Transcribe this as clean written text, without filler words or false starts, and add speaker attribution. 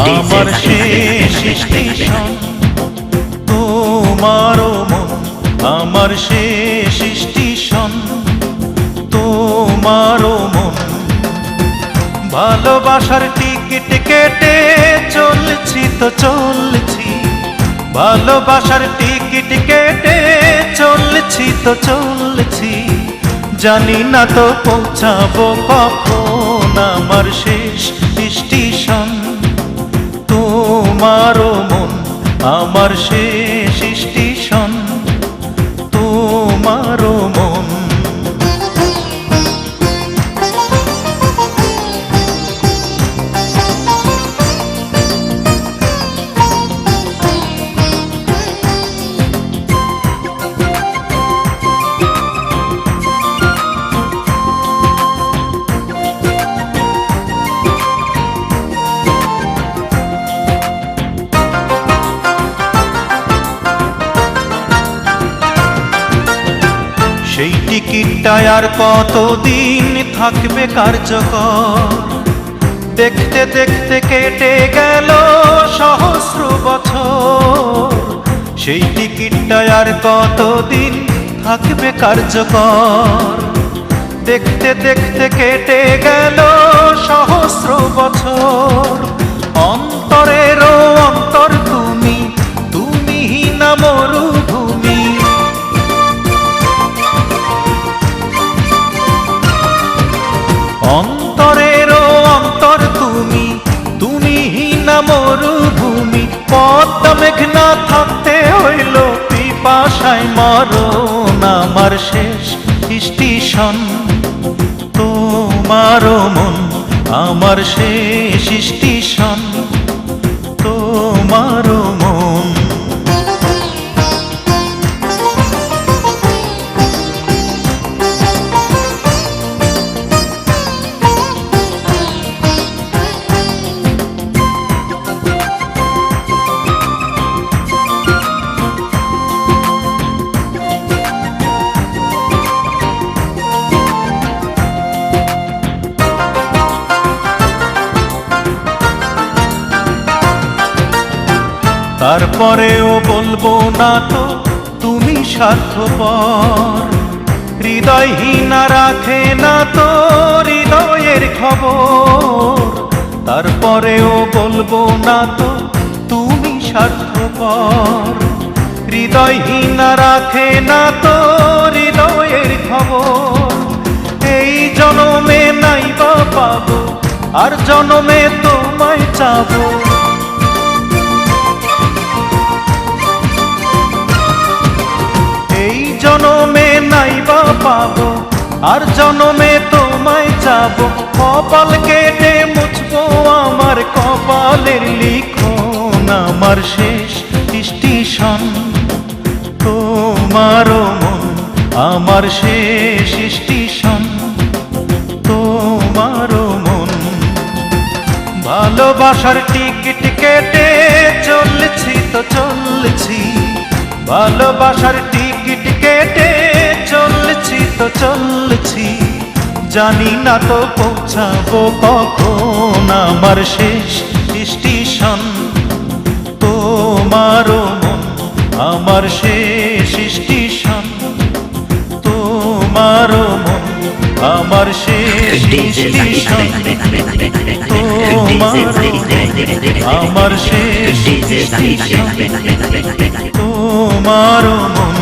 Speaker 1: আমার শেষ স্টেশন তোমারও মন, আমার শেষ স্টেশন তোমারও মন। ভালোবাসার টিকিট কেটে চলছি তো চলছি, ভালোবাসার টিকিট কেটে চলছি তো চলছি, জানি না তো পৌঁছাবো কখন আমার শেষ স্টেশন তোমারও মন, আমার শেষ স্টেশন তোমারও মন। সেই টিকিটটা আর কতদিন থাকবে কার্যকর, দেখতে দেখতে কেটে গেল সহস্র বছর। সেই টিকিটটা আর কতদিন থাকবে কার্যকর, দেখতে দেখতে কেটে গেল সহস্র বছর। অন্তরেরও অন্তর তুমি, তুমি না মরুভূমি। অন্তরেরও অন্তর তুমি, তুমি না মরুভূমি। পদ্মা মেঘনা থাকতে হইল পিপাসায় মরণ, আমার শেষ স্টেশন তোমারও মন, আমার শেষ স্টেশন তোমারও মন। তারপরেও বলবো না তো তুমি স্বার্থপর, হৃদয়হীনা রাখে না তো হৃদয়ের খবর। তারপরেও বলবো না তো তুমি স্বার্থপর, হৃদয়হীনা রাখে না তো হৃদয়ের খবর। এই জনমে নাই বা পাবো, আর জনমে তোমায় চাবো। জনমে নাই বা পাবো, আর জনমে তোমায় যাবো। কপাল কেটে মুছবো আমার কপালের লিখন, আমার শেষ স্টেশন তোমারও মন, আমার শেষ স্টেশন তোমারও মন। ভালোবাসার টিকিট কেটে চলছি তো চলছি, ভালোবাসার টিকিট কেটে চলছি তো চলছি, জানি না তো পৌঁছাবো কখন আমার শেষ স্টেশন তোমারও মন, আমার শেষ স্টেশন তোমারও মন, আমার শেষ স্টেশন তোমারও মন, আমার শেষ স্টেশন তোমারও মন।